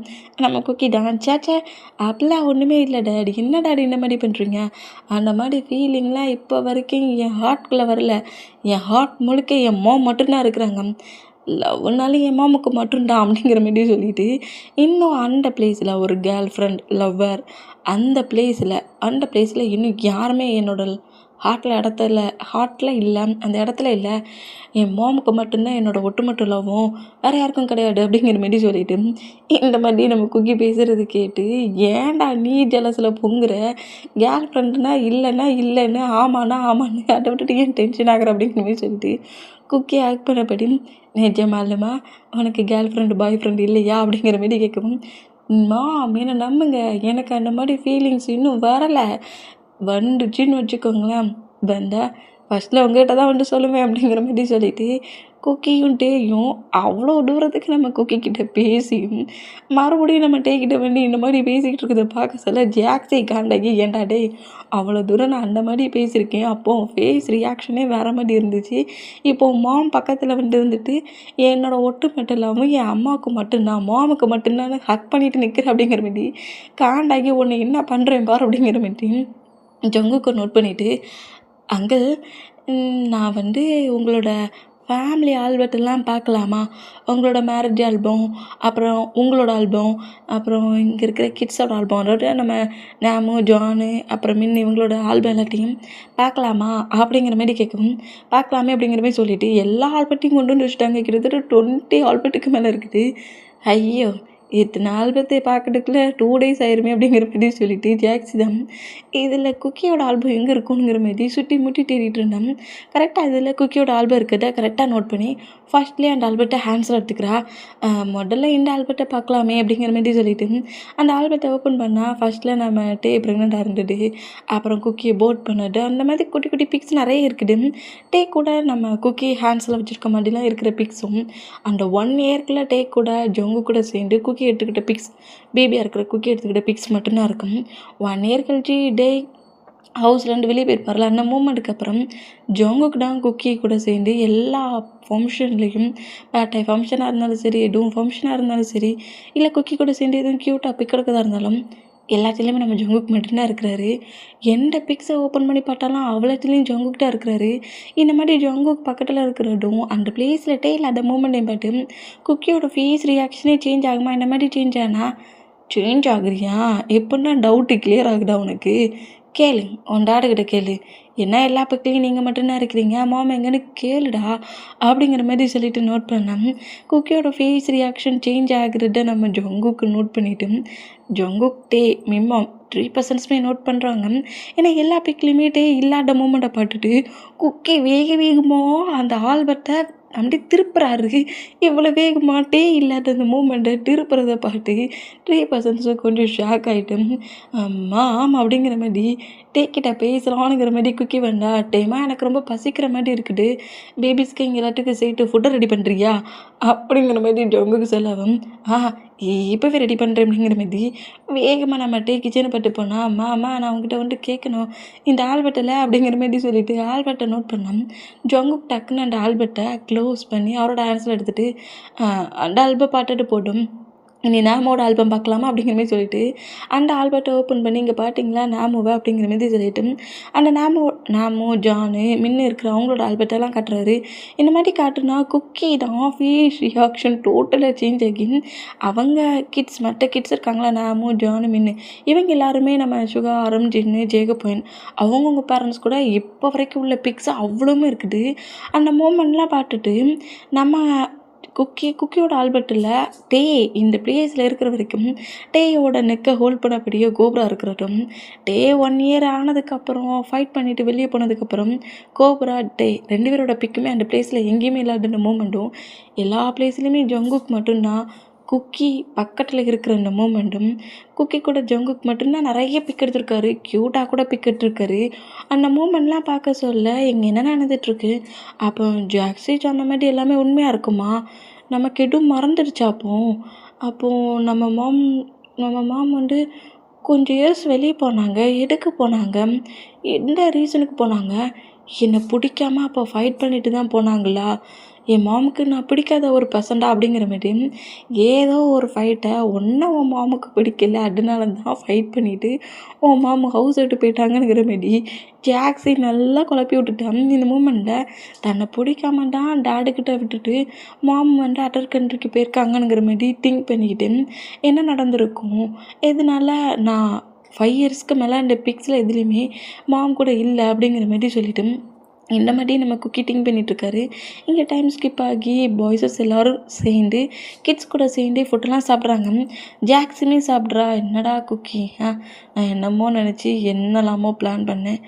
நம்ம குக்கி தான் சே அப்படிலாம் ஒன்றுமே இல்லை டேடி, என்ன டேடி இந்த மாதிரி பண்ணுறீங்க, அந்த மாதிரி ஃபீலிங்லாம் இப்போ வரைக்கும் என் ஹார்ட்குள்ளே வரல, என் ஹார்ட் முழுக்க என் மாம் மட்டும்தான் இருக்கிறாங்க, லவ்னாலும் என் மாமுக்கு மட்டும்தான் அப்படிங்கிற மாதிரி சொல்லிவிட்டு இன்னும் அந்த பிளேஸில் ஒரு கேர்ள் ஃப்ரெண்ட் லவ்வர் அந்த பிளேஸில் இன்னும் யாருமே என்னோட ஹார்ட்டில் இல்லை, அந்த இடத்துல இல்லை. என் மாமுக்கு மட்டும்தான் என்னோடய ஒட்டுமொத்த லவ்வும், வேறு யாருக்கும் கிடையாது அப்படிங்கிற மாரி சொல்லிட்டு இந்த மாதிரி நம்ம குக்கி பேசுகிறது கேட்டு, ஏன்டா நீ ஜலசில் பொங்குற, கேர்ள் ஃப்ரெண்டுனா இல்லைன்னு ஆமாண்ணா ஆமான்னு அதை விட்டுட்டு ஏன் டென்ஷன் ஆகுற அப்படிங்கிற மாதிரி சொல்லிட்டு குக்கி ஆக்ட் பண்ணபடி, நிஜமாலுமா உனக்கு கேர்ள் ஃப்ரெண்டு பாய் ஃப்ரெண்டு இல்லையா அப்படிங்கிற மாரி கேட்கவும், என்னை நம்புங்க, எனக்கு அந்த மாதிரி ஃபீலிங்ஸ் இன்னும் வரலை, வந்துச்சுன்னு வச்சுக்கோங்களேன், வந்தால் ஃபஸ்ட்டில் உங்ககிட்ட தான் வந்து சொல்லுவேன் அப்படிங்கிற மாதிரி சொல்லிட்டு குக்கியும் டேயும் அவ்வளோ தூரத்துக்கு நம்ம குக்கிக்கிட்ட பேசி மறுபடியும் நம்ம டேக்கிட்ட வந்து இந்த மாதிரி பேசிக்கிட்டு இருக்கிறத பார்க்க சொல்ல ஜாக்ஸை காண்டாகி, ஏன்டா டே அவ்வளோ தூரம் நான் அந்த மாதிரி பேசியிருக்கேன், அப்போது ஃபேஸ் ரியாக்ஷனே வேறு மாதிரி இருந்துச்சு, இப்போது மாம் பக்கத்தில் வந்துட்டு என்னோடய ஒட்டு மட்டும் இல்லாமல் என் அம்மாவுக்கு மட்டும்தான் மாமுக்கு மட்டும்தான் ஹக் பண்ணிட்டு நிற்கிறேன் அப்படிங்கிற மாதிரி காண்டாகி உன்னை என்ன பண்ணுறேன் பார் அப்படிங்கிற மாதிரி ஜங்குக்கு நோட் பண்ணிவிட்டு, அங்கிள் நான் வந்து உங்களோட ஃபேமிலி ஆல்பத்தெல்லாம் பார்க்கலாமா, உங்களோட மேரேஜ் ஆல்பம், அப்புறம் உங்களோட ஆல்பம், அப்புறம் இங்கே இருக்கிற கிட்ஸோட ஆல்பம், அதாவது நம்ம நேமு ஜானு அப்புறம் இவங்களோட ஆல்பம் எல்லாத்தையும் பார்க்கலாமா அப்படிங்கிற மாதிரி கேட்கவும், பார்க்கலாமே அப்படிங்கிற மாதிரி சொல்லிவிட்டு எல்லா ஆல்பத்தையும் கொண்டு வந்து வச்சுட்டாங்க. கிட்டத்தட்ட 20 ஆல்பத்துக்கு மேலே இருக்குது. ஐயோ இத்தனை ஆல்பத்தை பார்க்கறதுக்குள்ள 2 days ஆயிருமே அப்படிங்கிற மாதிரி சொல்லிட்டு ஜாக்ஸி தான் இதில் குக்கியோட ஆல்பம் எங்கே இருக்குங்கிற மாதிரி சுற்றி முட்டி தேடிட்டு இருந்தேன். கரெக்டாக இதில் குக்கியோட ஆல்பம் இருக்கிறத கரெக்டாக நோட் பண்ணி ஃபர்ஸ்ட்லேயே அந்த ஆல்பத்தை ஹேண்ட்ஸில் எடுத்துக்கிறா. முதல்ல இந்த ஆல்பத்தை பார்க்கலாமே அப்படிங்கிற மாதிரி சொல்லிட்டு அந்த ஆல்பத்தை ஓப்பன் பண்ணால் ஃபர்ஸ்ட்டில் நம்ம டே ப்ரெக்னெண்ட்டாக இருந்தது, அப்புறம் குக்கியை போட் பண்ணது, அந்த மாதிரி குட்டி குட்டி பிக்ஸ் நிறைய இருக்குது. டே கூட நம்ம குக்கி ஹேண்ட்ஸில் வச்சுருக்க மாதிரிலாம் இருக்கிற பிக்ஸும், அந்த 1 yearக்குள்ளே டே கூட ஜொங்கு கூட சேர்ந்து குக்கி எடுத்துக்கிட்ட பிக்ஸ், பேபியாக இருக்கிற குக்கி எடுத்துக்கிட்ட பிக்ஸ் மட்டும்தான் இருக்கும். 1 year கழிச்சு டே ஹவுஸ்லேருந்து வெளியே போயிருப்பார்ல, அந்த மூமெண்ட்டுக்கு அப்புறம் ஜொங்குக்கு தான் குக்கி கூட சேர்ந்து எல்லா ஃபங்க்ஷன்லேயும், பேட்டை ஃபங்க்ஷனாக இருந்தாலும் சரி, டூம் ஃபங்க்ஷனாக இருந்தாலும் சரி, இல்லை குக்கி கூட சேர்ந்து எதுவும் க்யூட்டாக பிக் எடுக்கிறதா இருந்தாலும் எல்லாத்துலேயுமே நம்ம ஜங்குக்கு மட்டும்தான் இருக்கிறாரு. எந்த பிக்ஸை ஓப்பன் பண்ணி பார்த்தாலும் அவ்வளோத்துலேயும் ஜங்குக்கு தான் இருக்கிறாரு. இந்த மாதிரி ஜங்குக்கு பக்கத்தில் இருக்கிறதும் அந்த பிளேஸில் டேயில் அந்த மூமெண்ட்டையும் பார்த்து குக்கியோட ஃபேஸ் ரியாக்ஷனே சேஞ்ச் ஆகுமா, இந்த மாதிரி சேஞ்ச் ஆனால் சேஞ்ச் ஆகுறியா எப்படின்னா டவுட்டு கிளியர் ஆகுதா உனக்கு, கேளு உன் டாடுகிட்ட கேளு, என்ன எல்லா பக்கத்துலையும் நீங்கள் மட்டும்தான் இருக்கிறீங்க, மாமா எங்கன்னு கேளுடா அப்படிங்கிற மாதிரி சொல்லிட்டு நோட் பண்ணேன். குக்கியோட ஃபேஸ் ரியாக்ஷன் சேஞ்ச் ஆகுறத நம்ம ஜங்குக்கு நோட் பண்ணிவிட்டு ஜங்குக் டே மிம்மம் 3% நோட் பண்ணுறாங்க. ஏன்னா எல்லா பிக்லேயுமே டே இல்லாத மூமெண்ட்டை பார்த்துட்டு குக்கி வேகமாக அந்த ஆல்பத்தை அப்படி திருப்புறாரு. இவ்வளோ வேகமாக டே இல்லாத அந்த மூமெண்ட்டை திருப்புறதை பார்த்து 3% கொஞ்சம் ஷாக் ஆகிட்டேன். ஆமாம் அப்படிங்கிற மாதிரி டே கிட்ட பேசலான்னுங்கிற மாதிரி குக்கி வந்தா, டேமா எனக்கு ரொம்ப பசிக்கிற மாதிரி இருக்குது, பேபிஸ்க்கு இங்கே எல்லாத்துக்கும் சேர்த்து ஃபுட்டை ரெடி பண்ணுறியா அப்படிங்கிற மாதிரி ஜங்குக்கு சொல்லவும், இப்போவே ரெடி பண்ணுறேன் அப்படிங்கிற மாதிரி வேகமாக நம்ம டே கிச்சனை பட்டு போனால், அம்மா நான் உங்ககிட்ட வந்துட்டு கேட்கணும் இந்த ஆல்பர்ட்டில் அப்படிங்கிற மாதிரி சொல்லிவிட்டு ஆல்பர்ட்டை நோட் பண்ணோம். ஜங்குக்கு டக்குன்னு அந்த ஆல்பர்ட்டை க்ளோஸ் பண்ணி அவரோட ஆன்சர் எடுத்துகிட்டு அந்த ஆல்பம் பார்த்துட்டு போட்டும், இனி நாமோட ஆல்பம் பார்க்கலாமா அப்படிங்கிற மாதிரி சொல்லிட்டு அந்த ஆல்பத்தை ஓப்பன் பண்ணி இங்கே பார்த்தீங்களா நாமுவை அப்படிங்கிற மாதிரி சொல்லிட்டு அந்த நாமு ஜானு இருக்கிற அவங்களோட ஆல்பத்தெல்லாம் காட்டுறாரு. இந்த மாதிரி காட்டுனா குக்கி தான் ஃபேஸ் ரியாக்ஷன் டோட்டலாக சேஞ்ச் ஆகி அவங்க கிட்ஸ் மற்ற கிட்ஸ் இருக்காங்களா, நாமு ஜானு இவங்க எல்லாருமே நம்ம சுகாரம் ஜின்னு ஜேகப்போயன் அவங்கவுங்க பேரண்ட்ஸ் கூட இப்போ வரைக்கும் உள்ள பிக்ஸ் அவ்வளோவும் இருக்குது. அந்த மூமெண்ட்லாம் பார்த்துட்டு நம்ம குக்கியோட ஆல்பர்ட்டில் டே இந்த பிளேஸில் இருக்கிற வரைக்கும் டேயோட நெக்கை ஹோல்ட் பண்ணப்படியே கோப்ரா இருக்கிறதும், டே 1 year ஆனதுக்கப்புறம் ஃபைட் பண்ணிவிட்டு வெளியே போனதுக்கப்புறம் கோப்ரா டே 2 பேரோட பிக்குமே அந்த பிளேஸில் எங்கேயுமே இல்லாத மூமெண்ட்டும், எல்லா பிளேஸ்லையுமே ஜங்குக்கு மட்டும்தான் குக்கி பக்கத்தில் இருக்கிற அந்த மூமெண்ட்டும், குக்கி கூட ஜங்குக்கு மட்டும்தான் நிறைய பிக் எடுத்திருக்காரு, க்யூட்டாக கூட பிக் எடுத்திருக்காரு. அந்த மூமெண்ட்லாம் பார்க்க சொல்ல இங்கே என்ன நடந்துகிட்ருக்கு, அப்போ ஜாக்ஸி அந்த மாதிரி எல்லாமே உண்மையாக இருக்குமா, நமக்கு எதுவும் மறந்துடுச்சா அப்போது நம்ம மாம் வந்து கொஞ்சம் இயர்ஸ் வெளியே போனாங்க, எதுக்கு போனாங்க, எந்த ரீசனுக்கு போனாங்க, என்னை பிடிக்காம அப்போ ஃபைட் பண்ணிட்டு தான் போனாங்களா, என் மாமுக்கு நான் பிடிக்காத ஒரு பர்சன்டா அப்படிங்கிற மாதிரி ஏதோ ஒரு ஃபைட்டை உன் மாமுக்கு பிடிக்கல அதனால தான் ஃபைட் பண்ணிவிட்டு உன் மாமு ஹவுஸ் விட்டு போயிட்டாங்கங்கிற மாதிரி ஜாக்ஸி நல்லா குழப்பி விட்டுட்டான். இந்த மூமெண்ட்டில் தன்னை பிடிக்காம தான் டேடுக்கிட்ட விட்டுட்டு மாம் வந்து அதர் கண்ட்ரிக்கு போயிருக்காங்கங்கிற மாதிரி திங்க் பண்ணிக்கிட்டு என்ன நடந்திருக்கும், இதனால நான் 5 இயர்ஸ்க்கு மேலே அந்த பிக்ஸில் எதுலேயுமே மாம் கூட இல்லை அப்படிங்கிற மாதிரி சொல்லிட்டு இந்த மாதிரி நம்ம குக்கி திங்க் பண்ணிகிட்ருக்காரு. இங்கே டைம் ஸ்கிப் ஆகி பாய்ஸஸ் எல்லோரும் சேர்ந்து கிட்ஸ் கூட சேர்ந்து ஃபுட்டெல்லாம் சாப்பிட்றாங்க. ஜாக்ஸுமே சாப்பிட்றா. என்னடா குக்கி, நான் என்னமோ நினச்சி என்னெல்லாமோ பிளான் பண்ணேன்,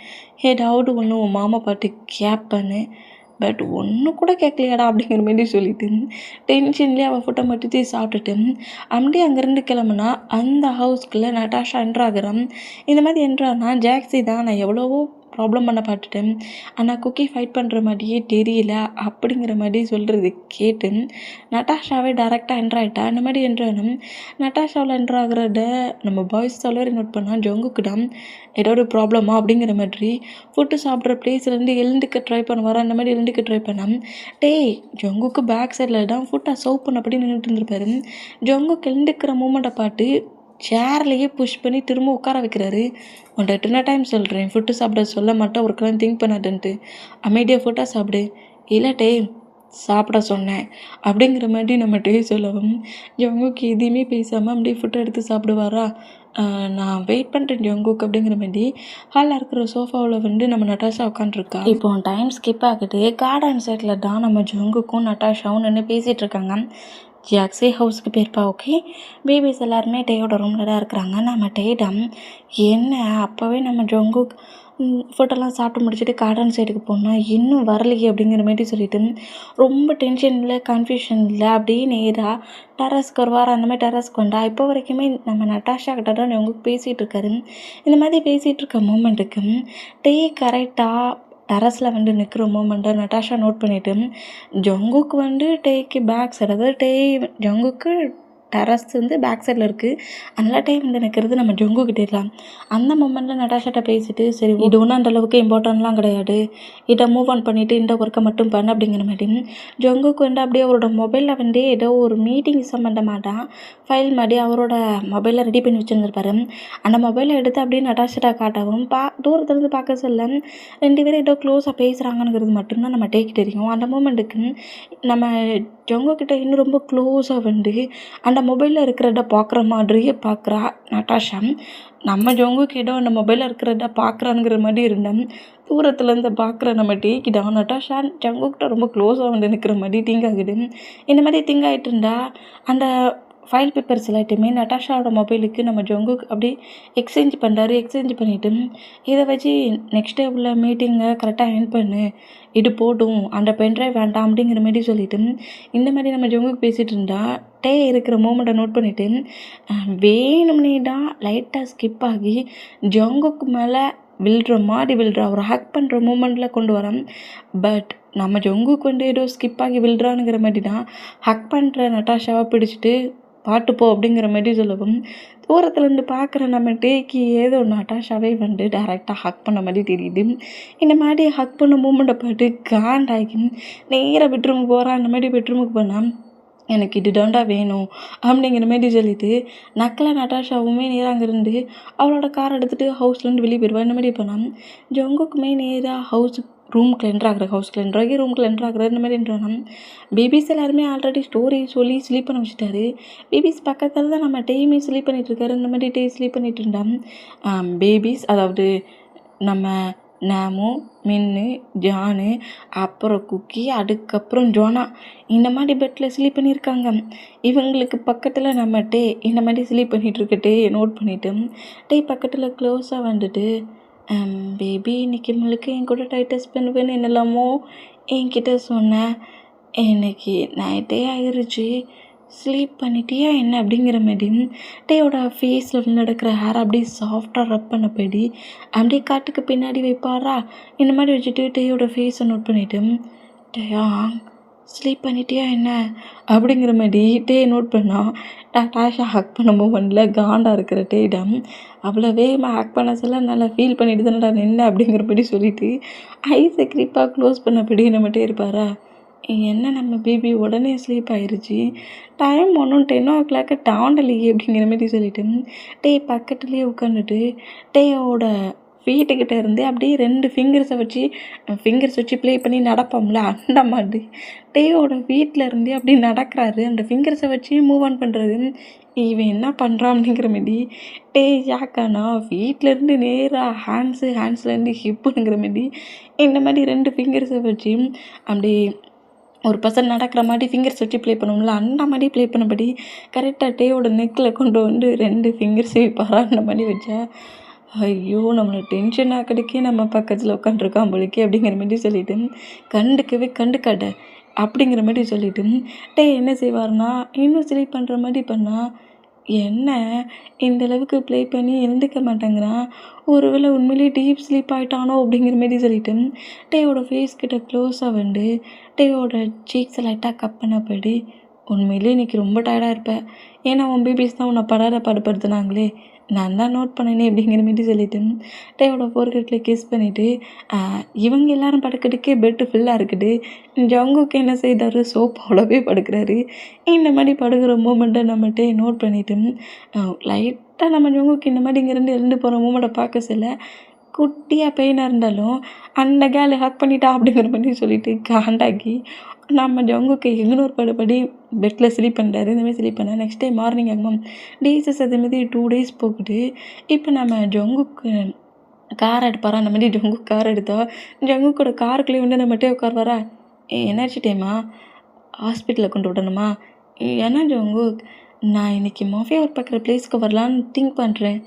ஏதாவது ஒன்று உன் மாமா பாட்டு கேட்பேன்னு, பட் ஒன்று கூட கேட்கலையாடா அப்படிங்கிற மாதிரி சொல்லிட்டு டென்ஷன்லேயே அவள் ஃபுட்டை மட்டும் சாப்பிட்டுட்டு அப்படியே அங்கேருந்து கிளம்புனா அந்த ஹவுஸ்க்குள்ளே நட்டாஷா என்ட்ராகிறான். இந்த மாதிரி என்ட்ரானா ஜாக்ஸி தான் நான் எவ்வளவோ ப்ராப்ளம் பண்ண பார்த்துட்டேன், ஆனால் குக்கி ஃபைட் பண்ணுற மாதிரியே தெரியல அப்படிங்கிற மாதிரி சொல்கிறது கேட்டு நட்டாஷாவே டேரெக்டாக என்ட்ராயிட்டா. இந்த மாதிரி என்ட்ரானும் நட்டாஷாவில் என்ட்ராகிறத நம்ம பாய்ஸ் சொல்லவே நோட் பண்ணால் ஜங்குக்கிடம் ஏதோ ஒரு ப்ராப்ளமா அப்படிங்கிற மாதிரி ஃபுட்டு சாப்பிட்ற பிளேஸ்லேருந்து எழுந்துக்க ட்ரை பண்ணுவார். அந்த மாதிரி எழுந்துக்க ட்ரை பண்ணால் டேய் ஜங்குக்கு பேக் சைடில் தான் ஃபுட்டை சர்வ் பண்ண அப்படி நின்றுட்டு இருந்திருப்பாரு. ஜங்குக்கு எழுந்துக்கிற மூமெண்ட்டை பார்த்து சேர்லேயே புஷ் பண்ணி திரும்ப உட்கார வைக்கிறாரு. உன்ட்ட எத்தனை டைம் சொல்கிறேன் ஃபுட்டு சாப்பிட சொல்ல மாட்டேன், ஒரு கிளம்பி திங்க் பண்ணாதுன்ட்டு, அமைதியாக ஃபுட்டாக சாப்பிடு, இல்லாட்டே சாப்பிட சொன்னேன் அப்படிங்கிற மாதிரி நம்மகிட்டே சொல்லவும் ஜங்குக்கு எதையுமே பேசாமல் அப்படியே ஃபுட்டை எடுத்து சாப்பிடுவாரா. நான் வெயிட் பண்ணுறேன் ஜங்குக்கு அப்படிங்கிற மாதிரி ஹாலில் இருக்கிற சோஃபாவில் நம்ம நட்டாஷா உட்காந்துருக்கா. இப்போ டைம் ஸ்கிப் ஆகுது. கார்டன் சைடில் தான் நம்ம ஜங்குக்கும் நட்டாஷாவும் நின்று பேசிகிட்டு இருக்காங்க. ஜாக்ஸி ஹவுஸ்க்கு போயிருப்பா. ஓகே, பேபிஸ் எல்லாருமே டேயோட ரூமில் தான் இருக்கிறாங்க. நம்ம டேடம் என்ன அப்போவே நம்ம ஜங்குக் ஃபுட்டெல்லாம் சாப்பிட்டு முடிச்சுட்டு கார்டன் சைடுக்கு போனால் இன்னும் வரலையே அப்படிங்கிற மாதிரி சொல்லிட்டு ரொம்ப டென்ஷனில் கன்ஃபியூஷனில் அப்படியே நேராக டெரஸ்க்கு வருவார். அந்த மாதிரி டெரஸ்க்கு வந்தா இப்போ வரைக்குமே நம்ம நட்டாஷா கிட்ட தான் ஜங்குக் பேசிகிட்டு இருக்காரு. இந்த மாதிரி பேசிகிட்டு இருக்க மூமெண்ட்டுக்கு டே கரெக்டாக டெரஸில் நிற்கிற மூமெண்ட்டை நட்டாஷா நோட் பண்ணிவிட்டு ஜங்குக்கு டேக்கு பேக் சைடு, அதாவது டே ஜங்குக்கு டெரஸ் பேக் சைடில் இருக்குது, அதனால் டே நிற்கிறது நம்ம ஜங்குக்கிட்டே இருக்கலாம். அந்த மூமெண்ட்டில் நட்டாஷாட்ட பேசிட்டு சரி இது ஒன்றும் அந்தளவுக்கு இம்பார்ட்டன்ட்லாம் கிடையாது, இதை மூவ் ஆன் பண்ணிவிட்டு இந்த ஒர்க்கை மட்டும் பண்ண அப்படிங்கிற மாதிரி ஜங்குக்கு அப்படியே அவரோட மொபைலில் ஏதோ ஒரு மீட்டிங் சம்மந்தமாக தான் ஃபைல் மாதிரி அவரோட மொபைலில் ரெடி பண்ணி வச்சுருந்துருப்பாரு. அந்த மொபைலை எடுத்து அப்படியே நட்டாஷாட்ட காட்டவும் தூரத்துலேருந்து பார்க்க சொல்ல 2 பேரும் ஏதோ க்ளோஸாக பேசுகிறாங்கங்கிறது மட்டும்தான் நம்ம டேக்கு தெரியும். அந்த மூமெண்ட்டுக்கு நம்ம ஜங்குக்கிட்ட இன்னும் ரொம்ப க்ளோஸாக அந்த மொபைலில் இருக்கிறத பார்க்குற மாதிரியே பார்க்குறா நட்டாஷா. நம்ம ஜங்குக்கு ஏதோ அந்த மொபைலில் இருக்கிறத பார்க்குறாங்கிற மாதிரி இருந்தோம். தூரத்துலேருந்து பார்க்குற நம்ம டேக்கிட்ட நட்டாஷா ஜங்குக்கிட்ட ரொம்ப க்ளோஸாக நிற்கிற மாதிரி திங்க் ஆகுது. இந்த மாதிரி திங்க் ஆகிட்டு இருந்தா அந்த ஃபைல் பேப்பர்ஸ் எல்லாத்தையுமே நட்டாஷாவோட மொபைலுக்கு நம்ம ஜங்குக் அப்படியே எக்ஸ்சேஞ்ச் பண்ணுறாரு. எக்ஸ்சேஞ்ச் பண்ணிவிட்டு இதை வச்சு நெக்ஸ்ட் டே உள்ள மீட்டிங்கை கரெக்டாக எண்ட் பண்ணு, இது போட்டும், அந்த பென்ட்ரைவ் வேண்டாம் அப்படிங்கிற மாதிரி சொல்லிவிட்டு இந்த மாதிரி நம்ம ஜங்குக் பேசிகிட்டு இருந்தா டே இருக்கிற மூமெண்ட்டை நோட் பண்ணிவிட்டு வேணும்னே தான் லைட்டாக ஸ்கிப் ஆகி ஜங்குக்கு மேலே விழுற ஒரு ஹேக் பண்ணுற மூமெண்ட்டில் கொண்டு வரோம். பட் நம்ம ஜங்குக்கு ஏதோ ஸ்கிப் ஆகி விழுறானுங்கிற மாதிரி தான் ஹேக் பண்ணுற நட்டாஷாவை பிடிச்சிட்டு பாட்டு போ அப்படிங்கிற மாதிரி சொல்லவும் தூரத்துலேருந்து பார்க்குற நம்ம டேக்கு ஏதோ நட்டாஷாவே டேரெக்டாக ஹக் பண்ண மாதிரி தெரியுது. இந்த மாதிரி ஹக் பண்ண மூமெண்ட்டை பார்த்து காண்டாகி நேராக பெட்ரூமுக்கு போகிறான். அந்த மாதிரி பெட்ரூமுக்கு போனால் எனக்கு இது தாண்டா வேணும் அப்படிங்கிற மாதிரி சொல்லிட்டு நக்கலா நட்டாஷாவுமே நேராக அங்கேருந்து அவளோட கார் எடுத்துகிட்டு ஹவுஸ்லேருந்து வெளியே போயிடுவா. இந்த மாதிரி போனால் ஜங்குக்குமே நேராக ரூமுக்கு என்ட்ராகிற இந்த மாதிரி என்றானா பேபிஸ் எல்லாருமே ஆல்ரெடி ஸ்டோரி சொல்லி ஸ்லீப் பண்ண வச்சுட்டாரு. பேபிஸ் பக்கத்தில் தான் நம்ம டேயுமே ஸ்லீப் பண்ணிகிட்ருக்காரு. இந்த மாதிரி டே ஸ்லீப் பண்ணிகிட்டு இருந்தான். பேபிஸ் அதாவது நம்ம நாமு, மின்னு, ஜானு, அப்புறம் குக்கி, அதுக்கப்புறம் ஜோனா இந்த மாதிரி பெட்டில் ஸ்லீப் பண்ணியிருக்காங்க. இவங்களுக்கு பக்கத்தில் நம்ம டே இந்த மாதிரி ஸ்லீப் பண்ணிகிட்ருக்க டே நோட் பண்ணிவிட்டு டே பக்கத்தில் க்ளோஸாக பேபி இன்றைக்கி முழுக்க என் கூட டைம் ஸ்பெண்ட் பண்ணுவேன்னு என்னெல்லாமோ என்கிட்ட சொன்னேன், இன்னைக்கு நைட்டே ஆயிடுச்சு, ஸ்லீப் பண்ணிட்டியா என்ன அப்படிங்கிற மாதிரி டேயோட ஃபேஸில் நடக்கிற ஹேர் அப்படியே சாஃப்டாக ரப் பண்ணப்படி அப்படியே காட்டுக்கு பின்னாடி வைப்பாரா. இந்த மாதிரி வச்சுட்டு டேயோட ஃபேஸை நோட் பண்ணிவிட்டு டேயா ஸ்லீப் பண்ணிட்டியா என்ன அப்படிங்கிற மாதிரி டே நோட் பண்ணால் நட்டாஷா ஹக் பண்ண மூமெண்ட்டில் காண்டாக இருக்கிற டேடம் அவ்வளோவே ஹக் பண்ண சொல்ல நல்லா ஃபீல் பண்ணிட்டு தானடா நின்று அப்படிங்கிற மாதிரி சொல்லிவிட்டு ஐஸை க்ரிப்பாக க்ளோஸ் பண்ணபடி நம்மகிட்டே இருப்பாரா. என்ன நம்ம பேபி உடனே ஸ்லீப் ஆயிடுச்சு, டைம் ஒன்றும் 10 o'clock தாண்டலையே அப்படிங்கிற மாதிரி சொல்லிவிட்டு டே பக்கத்துலேயே உட்காந்துட்டு டேயோட ஃபீட்டுக்கிட்ட இருந்து அப்படியே 2 ஃபிங்கர்ஸ் வச்சு ப்ளே பண்ணி நடப்போம்ல அந்த மாதிரி டேயோட வீட்டில் இருந்தே அப்படியே நடக்கிறாரு. அந்த ஃபிங்கர்ஸை வச்சு மூவ் ஆன் பண்ணுறது. இவன் என்ன பண்ணுறான் அப்படிங்கிற மாரி யாக்கானா வீட்டிலேருந்து நேராக ஹேண்ட்ஸ்லேருந்து ஹிப்புங்கிற மாரி இந்த மாதிரி 2 ஃபிங்கர்ஸை வச்சு அப்படி ஒரு பர்சன் நடக்கிற மாதிரி ஃபிங்கர்ஸ் வச்சு ப்ளே பண்ணுவோம்ல, அந்த மாதிரி ப்ளே பண்ணபடி கரெக்டாக டேயோட நெக்கில் கொண்டு வந்து 2 ஃபிங்கர்ஸ் வைப்பாரா அந்த மாதிரி வச்சா, ஐயோ நம்மளை டென்ஷன் ஆக்கடிக்கே நம்ம பக்கத்தில் உட்காந்துருக்கான் போலிக்கே அப்படிங்கிற மாதிரி சொல்லிட்டு கண்டுக்காட்ட அப்படிங்கிற மாதிரி சொல்லிட்டு என்ன செய்வார்னா இன்னும் ஸ்லீப் பண்ணுற மாதிரி பண்ணால் என்ன இந்த அளவுக்கு ப்ளே பண்ணி எழுந்துக்க மாட்டேங்கிறான், ஒருவேளை உண்மையிலேயே டீப் ஸ்லீப் ஆகிட்டானோ அப்படிங்கிற மாரி சொல்லிட்டு டேயோட ஃபேஸ் கிட்ட க்ளோஸாக வந்து டேயோட சீக்ஸை லைட்டாக கப் பண்ணபடி, உண்மையிலே இன்றைக்கி ரொம்ப டயர்டாக இருப்பேன், ஏன்னா உன் பேபிஸ் தான் உன்னை பாடுபடுத்துனாங்களே, நான் தான் நோட் பண்ணனே அப்படிங்கிற மாரி சொல்லிட்டு டேயோட ஃபோர்ஹெட்டில் கிஸ் பண்ணிவிட்டு இவங்க எல்லாரும் படுக்கிறதுக்கே பெட்டு ஃபுல்லாக இருக்குது, ஜங்குக்கு என்ன செய்தார் சோஃபாவோடவே படுக்கிறாரு. இந்த மாதிரி படுக்கிற மூமெண்ட்டை நம்ம டே நோட் பண்ணிவிட்டு லைட்டாக நம்ம ஜங்குக்கு இந்த மாதிரி இங்கேருந்து எழுந்து போகிற மூமெண்ட்டை பார்க்க சொல்ல குட்டியாக பெயினாக இருந்தாலும் அந்த கேர்ள் ஹக் பண்ணிட்டா அப்படிங்கிற மாதிரி சொல்லிட்டு காண்டாக்கி நம்ம ஜங்குக்கு இக்னோர் பண்ணபடி பெட்டில் ஸ்லீப் பண்ணுறாரு. இந்தமாதிரி ஸ்லீப் பண்ணால் நெக்ஸ்ட் டே மார்னிங் ஆகும். டேஸஸ் அதேமாதிரி 2 days போகுது. இப்போ நம்ம ஜங்குக்கு கார் எடுப்பாரா, அந்த மாதிரி ஜங்குக்கு கார் எடுத்தா ஜங்குக்கோட காருக்குள்ளேயே வந்து நம்மகிட்டே உட்காருவாரா, என்னாச்சு டைமா ஹாஸ்பிட்டலில் கொண்டு விடணுமா, ஏன்னா ஜங்குக் நான் இன்றைக்கி மாஃபியா ஒர்க் பார்க்குற பிளேஸ்க்கு வரலான்னு திங்க் பண்ணுறேன்,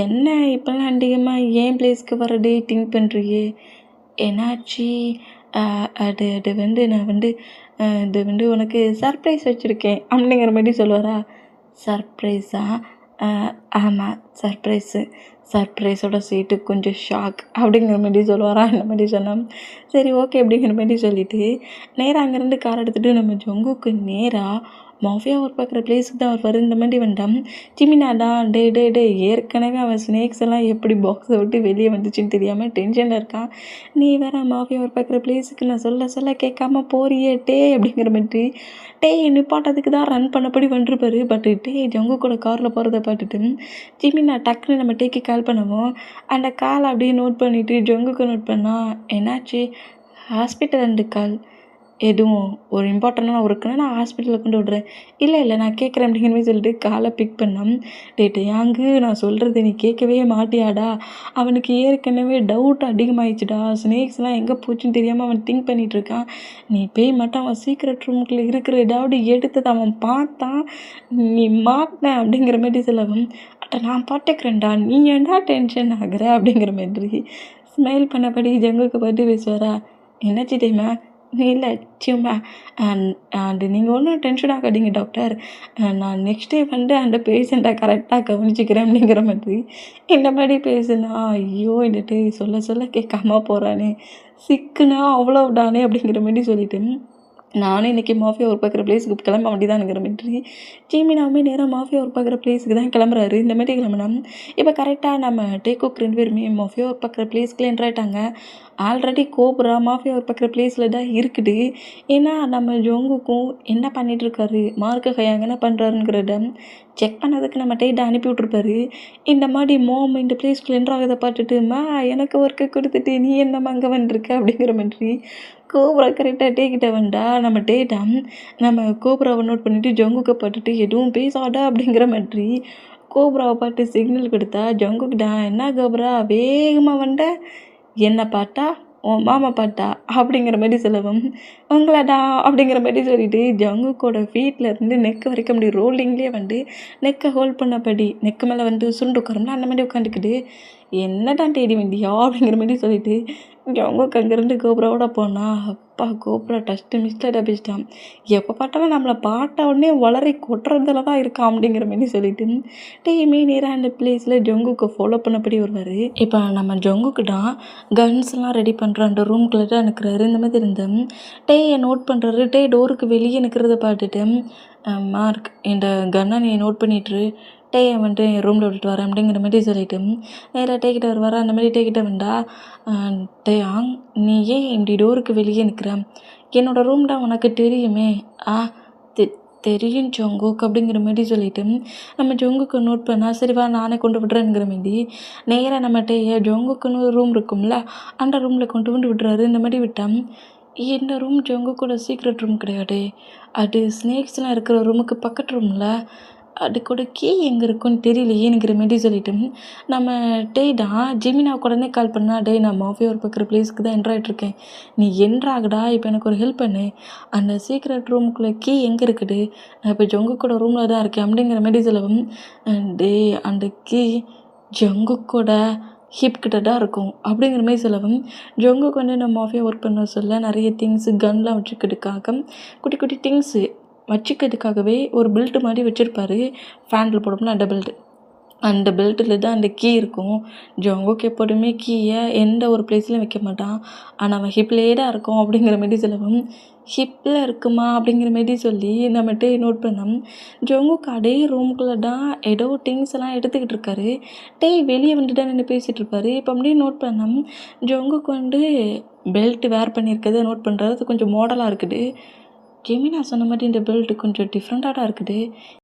என்ன இப்போல்லாம் அதிகமாக ஏன் பிளேஸ்க்கு வரதே திங்க் பண்ணுறியே, என்னாச்சு, அது அது வந்து நான் வந்து இது வந்து உனக்கு சர்ப்ரைஸ் வச்சுருக்கேன் அப்படிங்கிற மாதிரி சொல்லுவாரா. சர்ப்ரைஸா, ஆமாம் சர்ப்ரைஸோட சேர்த்து கொஞ்சம் ஷாக் அப்படிங்கிற மாதிரி சொல்லுவாரா. அந்த மாதிரி சொன்னால் சரி ஓகே அப்படிங்கிற மாதிரி சொல்லிவிட்டு நேராக அங்கேருந்து கார் எடுத்துகிட்டு நம்ம ஜங்குக்கு நேராக மாஃபியா ஒர்க் பார்க்குற பிளேஸுக்கு தான் அவர் இந்த மாதிரி வந்துட்டான். ஜிமினா தான் டே ஏற்கனவே அவன் ஸ்னேக்ஸ் எல்லாம் எப்படி பாக்ஸை விட்டு வெளியே வந்துச்சுன்னு தெரியாமல் டென்ஷனில் இருக்கான், நீ வேற மாஃபியா ஒர்க் பார்க்குற பிளேஸுக்கு நான் சொல்ல கேட்காம போறியே டே அப்படிங்கிற மாதிரி நிப்பாட்டத்துக்கு தான் ரன் பண்ணபடி வந்துருப்பாரு. பட் ஜங்கு கூட காரில் போகிறத பார்த்துட்டு ஜிமினா டக்குன்னு நம்ம டேக்கு கால் பண்ணவும் அந்த கால் அப்படியே நோட் பண்ணிவிட்டு ஜங்குக்கு நோட் பண்ணால் என்னாச்சு, ஹாஸ்பிட்டல் 2 கால், எதுவும் ஒரு இம்பார்ட்டண்டான ஒர்க்குன்னா நான் ஹாஸ்பிட்டலில் கொண்டு விட்றேன், இல்லை நான் கேட்குறேன் அப்படிங்கிற மாதிரி சொல்லிட்டு காலை பிக் பண்ணான். யாங்கு நான் சொல்கிறது நீ கேட்கவே மாட்டியாடா, அவனுக்கு ஏற்கனவே டவுட் அதிகமாகிடுச்சுடா, ஸ்னேக்ஸ்லாம் எங்கே போச்சுன்னு தெரியாமல் அவன் திங்க் பண்ணிகிட்ருக்கான், நீ போய் மட்டும் அவன் சீக்ரெட் ரூமுக்குள்ளே இருக்கிற ஏதாவது எடுத்தது அவன் பார்த்தான், நீ மாட்டின அப்படிங்கிற மாதிரி சொல்லவும் அட்ட நான் பார்த்துக்கிறேன்டா, நீ ஏன்டா டென்ஷன் ஆகுற அப்படிங்கிற மாதிரி ஸ்மைல் பண்ணபடி ஜங்குக்கு பார்த்து பேசுவாரா. என்னாச்சு தெரியுமா, இல்லை சும்மா அது நீங்கள் ஒன்றும் டென்ஷன் ஆகாதீங்க டாக்டர், நான் நெக்ஸ்ட் டே வந்து அந்த பேஷண்ட்டை கரெக்டாக கவனிச்சிக்கிறேன் அப்படிங்கிற மாதிரி இந்த மாதிரி பேசுனா, ஐயோ இந்த சொல்ல கேட்காம போகிறானே, சிக்குனா அவ்வளோடானே அப்படிங்கிற மாதிரி சொல்லிட்டு நானும் இன்றைக்கி மாஃபியா ஒர்க் பார்க்குற பிளேஸுக்கு கிளம்ப வேண்டியதானுங்கிற மாதிரி ஜீமினாவுமே நேராக மாஃபியா ஒர்க் பார்க்குற பிளேஸுக்கு தான் கிளம்புறாரு. இந்த மாதிரி கிளம்புனா இப்போ கரெக்டாக நம்ம டேக்குக் 2 பேருமே மாஃபியா ஒர்க் பார்க்குற பிளேஸ்க்குள்ளே என்ட்ராயிட்டாங்க. ஆல்ரெடி கோப்ரா மாஃபியா ஒர்க் பார்க்குற பிளேஸில் தான் இருக்குது. ஏன்னா நம்ம ஜோங்குக்கும் என்ன பண்ணிகிட்ருக்காரு, மார்க்க ஹயாங் என்ன பண்ணுறாருங்கிறத செக் பண்ணதுக்கு நம்ம டேட்டை அனுப்பி விட்ருப்பாரு. இந்த மாதிரி மோம் இந்த பிளேஸ்க்குள்ளே என்ட்ராகிறத பார்த்துட்டுமா எனக்கு ஒர்க்கு கொடுத்துட்டு நீ என்னம்மா அங்கே வந்துருக்க அப்படிங்கிற மாதிரி கோப்ரா கரெக்டாக டேக்கிட்ட வந்தா நம்ம டேட்டா நம்ம கோப்ராவை நோட் பண்ணிவிட்டு ஜங்குக்கை பார்த்துட்டு எதுவும் பேசாதா அப்படிங்கிற மாதிரி கோப்ராவை பார்த்து சிக்னல் கொடுத்தா ஜங்குக்கிட்டா என்ன கோப்ரா வேகமாக வந்த, என்னை பார்த்தா உன் மாமா பார்த்தா அப்படிங்கிற மாதிரி சொல்லவும் உங்களாடா அப்படிங்கிற மாதிரி சொல்லிட்டு ஜங்குக்கோட ஃபீட்டில் இருந்து நெக்கு வரைக்கும் அப்படி ரோலிங்லேயே வந்து நெக்கை ஹோல்ட் பண்ணபடி நெக்கு மேலே வந்து சுருண்டு உட்காரோம்ல அந்த மாதிரி உட்காந்துக்கிட்டு என்னதான் தேடி வேண்டியா அப்படிங்கிற மாதிரி சொல்லிட்டு ஜங்குக்கு அங்கேருந்து கோப்ராவோட போனால் அப்பா கோப்ரா டஸ்ட்டு மிஸ்டேடாக பேசிட்டான், எப்போ பார்த்தாலும் நம்மளை பார்த்த உடனே வளரி கொட்டுறதுல தான் இருக்கான் அப்படிங்கிற மாதிரி சொல்லிட்டு டேயுமே நேராக அந்த பிளேஸில் ஜங்குக்கு ஃபாலோ பண்ணபடி வருவார். இப்போ நம்ம ஜங்குக்கு தான் கன்ஸ்லாம் ரெடி பண்ணுற அந்த ரூம்குள்ளே தான் நிற்கிறாரு. இந்த மாதிரி இருந்தேன் டேயை நோட் பண்ணுறாரு. டே டோருக்கு வெளியே நிற்கிறத பார்த்துட்டு மார்க் இந்த கன்னை நீ நோட் பண்ணிட்டு டேயை வந்துட்டு என் ரூமில் விட்டுட்டு வரேன் அப்படிங்கிற மாதிரி சொல்லிட்டு நேராக டேக்கிட்ட வருவாரா. அந்த மாதிரி டேக்கிட்ட வந்தா டேயாங் நீ ஏன் இப்படி டோருக்கு வெளியே நிற்கிற, என்னோடய ரூம் தான் உனக்கு தெரியுமே, தெரியும் ஜங்குக் அப்படிங்கிற மாதிரி சொல்லிட்டு நம்ம ஜங்குக்கு நோட் பண்ணால் சரிவா நானே கொண்டு விட்றேங்கிற மாதிரி நேராக நம்ம டேயை ஜங்குக்குன்னு ஒரு ரூம் இருக்கும்ல அந்த ரூமில் கொண்டு வந்து விட்றாரு. இந்த மாதிரி விட்டால் இந்த ரூம் ஜங்குக்கோட சீக்ரெட் ரூம் கிடையாது, அது ஸ்னேக்ஸ்லாம் இருக்கிற ரூமுக்கு பக்கத்து ரூமில் அதுக்கூட கீ எங்கே இருக்குன்னு தெரியலையேங்கிற மாரி சொல்லிட்டு நம்ம டேய்டா ஜெமினாவுக்கு உடனே கால் பண்ணா, டேய் நான் மாஃபியா ஒர்க் பார்க்குற பிளேஸ்க்கு தான் என்ட்ரு ஆகிட்ருக்கேன், நீ என்ட்ராகடா, இப்போ எனக்கு ஒரு ஹெல்ப் பண்ணு, அந்த சீக்ரெட் ரூமுக்குள்ளே கீ எங்கே இருக்குது, நான் இப்போ ஜங்குக்கோட ரூமில் தான் இருக்கேன் அப்படிங்கிற மாரி சொல்லவும், டேய் அந்த கீ ஜங்குக்கோட ஹிப் கிட்ட தான் இருக்கும் அப்படிங்கிற மாதிரி சொல்லவும், ஜங்குக்கு வந்து நம்ம மாஃபியா ஒர்க் பண்ண சொல்ல நிறைய திங்ஸு கன்லாம் வச்சுக்கிறதுக்காக குட்டி குட்டி திங்ஸு வச்சுக்கிறதுக்காகவே ஒரு பெல்ட் மாதிரி வச்சுருப்பாரு. ஃபேனில் போடும்போது அந்த பெல்ட், அந்த பெல்ட்டில் தான் அந்த கீ இருக்கும். ஜங்குக்கு எப்போதுமே கீயை எந்த ஒரு பிளேஸ்லையும் வைக்க மாட்டான், ஆனால் அவன் ஹிப்லேயே தான் இருக்கும் அப்படிங்கிற மாரி சொல்லவும், ஹிப்பில் இருக்குமா அப்படிங்கிற மாரி சொல்லி நம்மகிட்ட நோட் பண்ணோம். ஜங்குக்கு அதே ரூமுக்குள்ளே தான் ஏதோ திங்ஸ் எல்லாம் எடுத்துக்கிட்டு இருக்காரு. டேய் வெளியே வந்துட்டு தான் நின்று பேசிகிட்டு இருப்பாரு. இப்போ அப்படியே நோட் பண்ணோம், ஜங்குக்கு வந்து பெல்ட் வேர் பண்ணியிருக்கிறத நோட் பண்ணுறது, அது கொஞ்சம் மாடலாக இருக்குது. ஜெமினா சொன்ன மாதிரி இந்த பெல்ட் கொஞ்சம் டிஃப்ரெண்ட்டாக தான் இருக்குது.